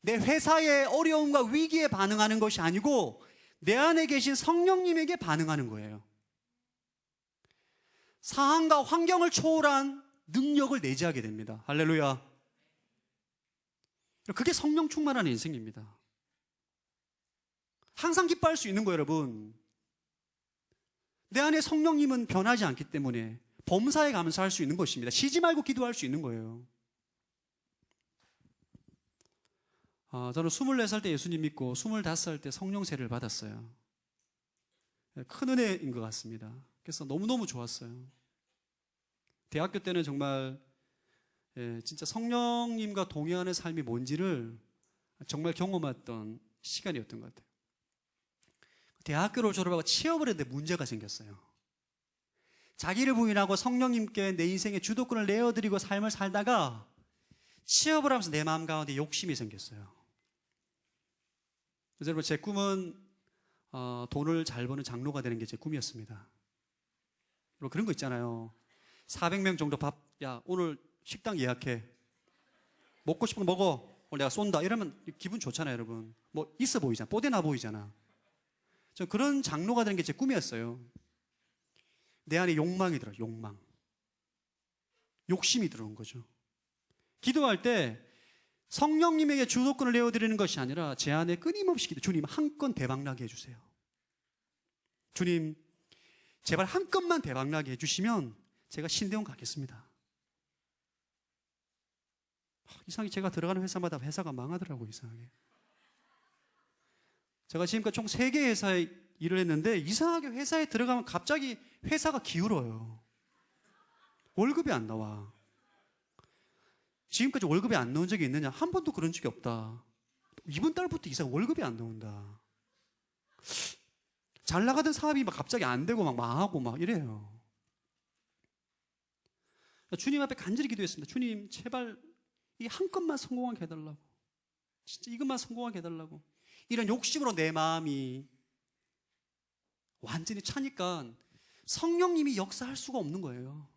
[SPEAKER 1] 내 회사의 어려움과 위기에 반응하는 것이 아니고, 내 안에 계신 성령님에게 반응하는 거예요. 상황과 환경을 초월한 능력을 내재하게 됩니다. 할렐루야. 그게 성령 충만한 인생입니다. 항상 기뻐할 수 있는 거예요, 여러분. 내 안에 성령님은 변하지 않기 때문에 범사에 가면서 할 수 있는 것입니다. 쉬지 말고 기도할 수 있는 거예요. 저는 24살 때 예수님 믿고 25살 때 성령세를 받았어요. 큰 은혜인 것 같습니다. 그래서 너무너무 좋았어요. 대학교 때는 정말 진짜 성령님과 동행하는 삶이 뭔지를 정말 경험했던 시간이었던 것 같아요. 대학교를 졸업하고 취업을 했는데 문제가 생겼어요. 자기를 부인하고 성령님께 내 인생의 주도권을 내어드리고 삶을 살다가 취업을 하면서 내 마음 가운데 욕심이 생겼어요. 그래서 여러분, 제 꿈은 돈을 잘 버는 장로가 되는 게 제 꿈이었습니다. 그리고 그런 거 있잖아요. 400명 정도 밥, 야, 오늘 식당 예약해. 먹고 싶은 거 먹어. 오늘 내가 쏜다. 이러면 기분 좋잖아요, 여러분. 뭐 있어 보이잖아. 뽀대나 보이잖아. 저 그런 장로가 되는 게 제 꿈이었어요. 내 안에 욕망이 들어요, 욕망. 욕심이 들어온 거죠. 기도할 때 성령님에게 주도권을 내어드리는 것이 아니라 제 안에 끊임없이 기도, 주님 한 건 대박나게 해주세요. 주님 제발 한 건만 대박나게 해주시면 제가 신대원 가겠습니다. 이상하게 제가 들어가는 회사마다 회사가 망하더라고요. 이상하게. 제가 지금까지 총 3개 회사에 일을 했는데 이상하게 회사에 들어가면 갑자기 회사가 기울어요. 월급이 안 나와. 지금까지 월급이 안 나온 적이 있느냐? 한 번도 그런 적이 없다. 이번 달부터 이상 월급이 안 나온다. 잘 나가던 사업이 막 갑자기 안 되고 막 망하고 막 이래요. 주님 앞에 간절히 기도했습니다. 주님 제발 이 한 건만 성공하게 해달라고. 진짜 이것만 성공하게 해달라고. 이런 욕심으로 내 마음이 완전히 차니까 성령님이 역사할 수가 없는 거예요.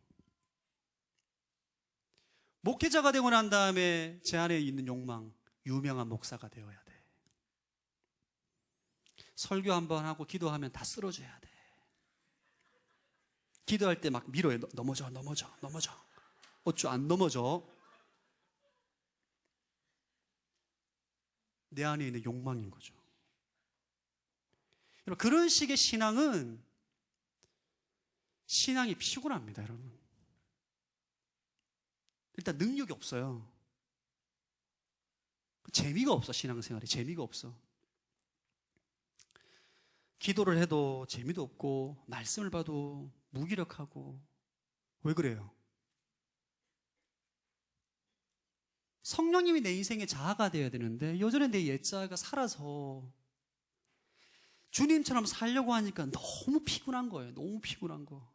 [SPEAKER 1] 목회자가 되고 난 다음에 제 안에 있는 욕망, 유명한 목사가 되어야 돼. 설교 한번 하고 기도하면 다 쓰러져야 돼. 기도할 때 막 밀어요. 넘어져. 어쭈 안 넘어져. 내 안에 있는 욕망인 거죠. 여러분, 그런 식의 신앙은 신앙이 피곤합니다, 여러분. 일단 능력이 없어요. 재미가 없어, 신앙생활이. 재미가 없어. 기도를 해도 재미도 없고 말씀을 봐도 무기력하고. 왜 그래요? 성령님이 내 인생의 자아가 되어야 되는데 여전히 내 옛자아가 살아서 주님처럼 살려고 하니까 너무 피곤한 거예요. 너무 피곤한 거.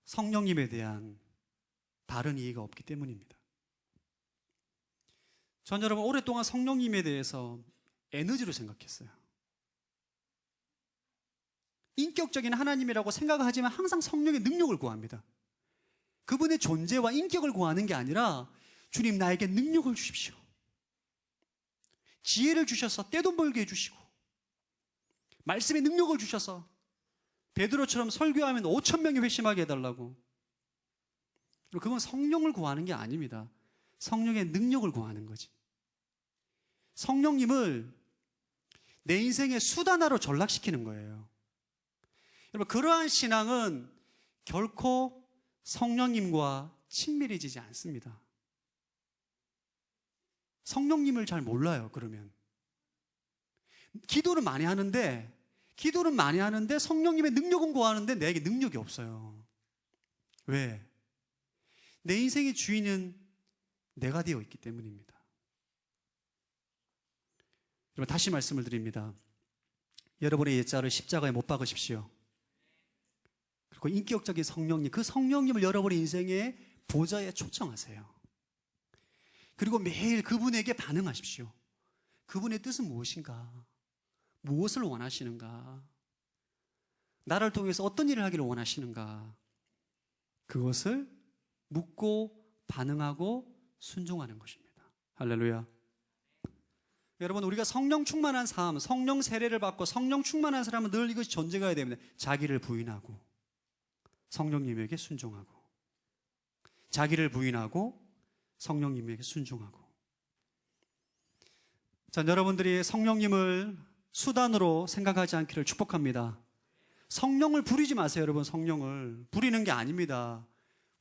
[SPEAKER 1] 성령님에 대한 바른 이해가 없기 때문입니다. 전 여러분 오랫동안 성령님에 대해서 에너지로 생각했어요. 인격적인 하나님이라고 생각하지만 항상 성령의 능력을 구합니다. 그분의 존재와 인격을 구하는 게 아니라 주님 나에게 능력을 주십시오. 지혜를 주셔서 떼돈 벌게 해주시고 말씀의 능력을 주셔서 베드로처럼 설교하면 5,000명이 회심하게 해달라고. 그건 성령을 구하는 게 아닙니다. 성령의 능력을 구하는 거지. 성령님을 내 인생의 수단화로 전락시키는 거예요. 여러분, 그러한 신앙은 결코 성령님과 친밀해지지 않습니다. 성령님을 잘 몰라요, 그러면. 기도는 많이 하는데 성령님의 능력은 구하는데 내게 능력이 없어요. 왜? 내 인생의 주인은 내가 되어 있기 때문입니다. 여러분, 다시 말씀을 드립니다. 여러분의 옛자를 십자가에 못 박으십시오. 그리고 인격적인 성령님, 그 성령님을 여러분의 인생의 보좌에 초청하세요. 그리고 매일 그분에게 반응하십시오. 그분의 뜻은 무엇인가? 무엇을 원하시는가? 나를 통해서 어떤 일을 하기를 원하시는가? 그것을 묻고 반응하고 순종하는 것입니다. 할렐루야. 여러분, 우리가 성령 충만한 삶, 성령 세례를 받고 성령 충만한 사람은 늘 이것이 존재가 됩니다. 자기를 부인하고 성령님에게 순종하고, 자기를 부인하고 성령님에게 순종하고. 자, 여러분들이 성령님을 수단으로 생각하지 않기를 축복합니다. 성령을 부리지 마세요, 여러분. 성령을 부리는 게 아닙니다.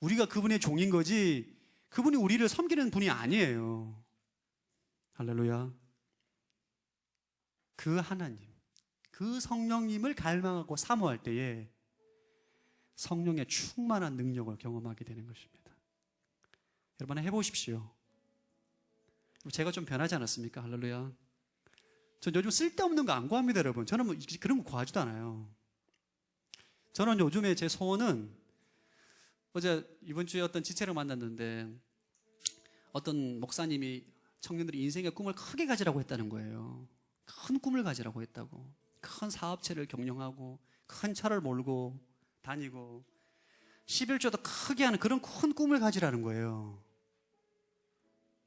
[SPEAKER 1] 우리가 그분의 종인 거지 그분이 우리를 섬기는 분이 아니에요. 할렐루야. 그 하나님, 그 성령님을 갈망하고 사모할 때에 성령의 충만한 능력을 경험하게 되는 것입니다. 여러분, 해보십시오. 제가 좀 변하지 않았습니까? 할렐루야. 전 요즘 쓸데없는 거 안 구합니다, 여러분. 저는 뭐 그런 거 구하지도 않아요. 저는 요즘에 제 소원은 어제 이번 주에 어떤 지체를 만났는데 어떤 목사님이 청년들이 인생의 꿈을 크게 가지라고 했다는 거예요. 큰 꿈을 가지라고 했다고. 큰 사업체를 경영하고 큰 차를 몰고 다니고 11조도 크게 하는 그런 큰 꿈을 가지라는 거예요.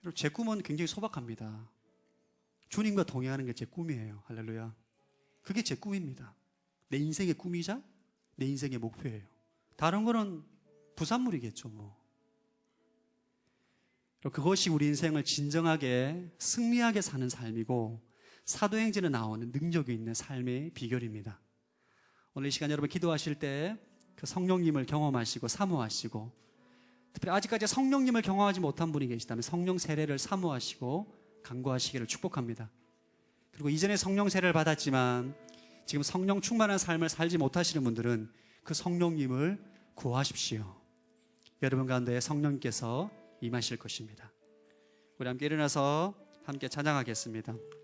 [SPEAKER 1] 여러분, 제 꿈은 굉장히 소박합니다. 주님과 동행하는 게 제 꿈이에요. 할렐루야. 그게 제 꿈입니다. 내 인생의 꿈이자 내 인생의 목표예요. 다른 거는 부산물이겠죠, 뭐. 그것이 우리 인생을 진정하게 승리하게 사는 삶이고 사도행전에 나오는 능력이 있는 삶의 비결입니다. 오늘 이 시간 여러분 기도하실 때 그 성령님을 경험하시고 사모하시고, 특별히 아직까지 성령님을 경험하지 못한 분이 계시다면 성령 세례를 사모하시고 간구하시기를 축복합니다. 그리고 이전에 성령 세례를 받았지만 지금 성령 충만한 삶을 살지 못하시는 분들은 그 성령님을 구하십시오. 여러분 가운데 성령께서 임하실 것입니다. 우리 함께 일어나서 함께 찬양하겠습니다.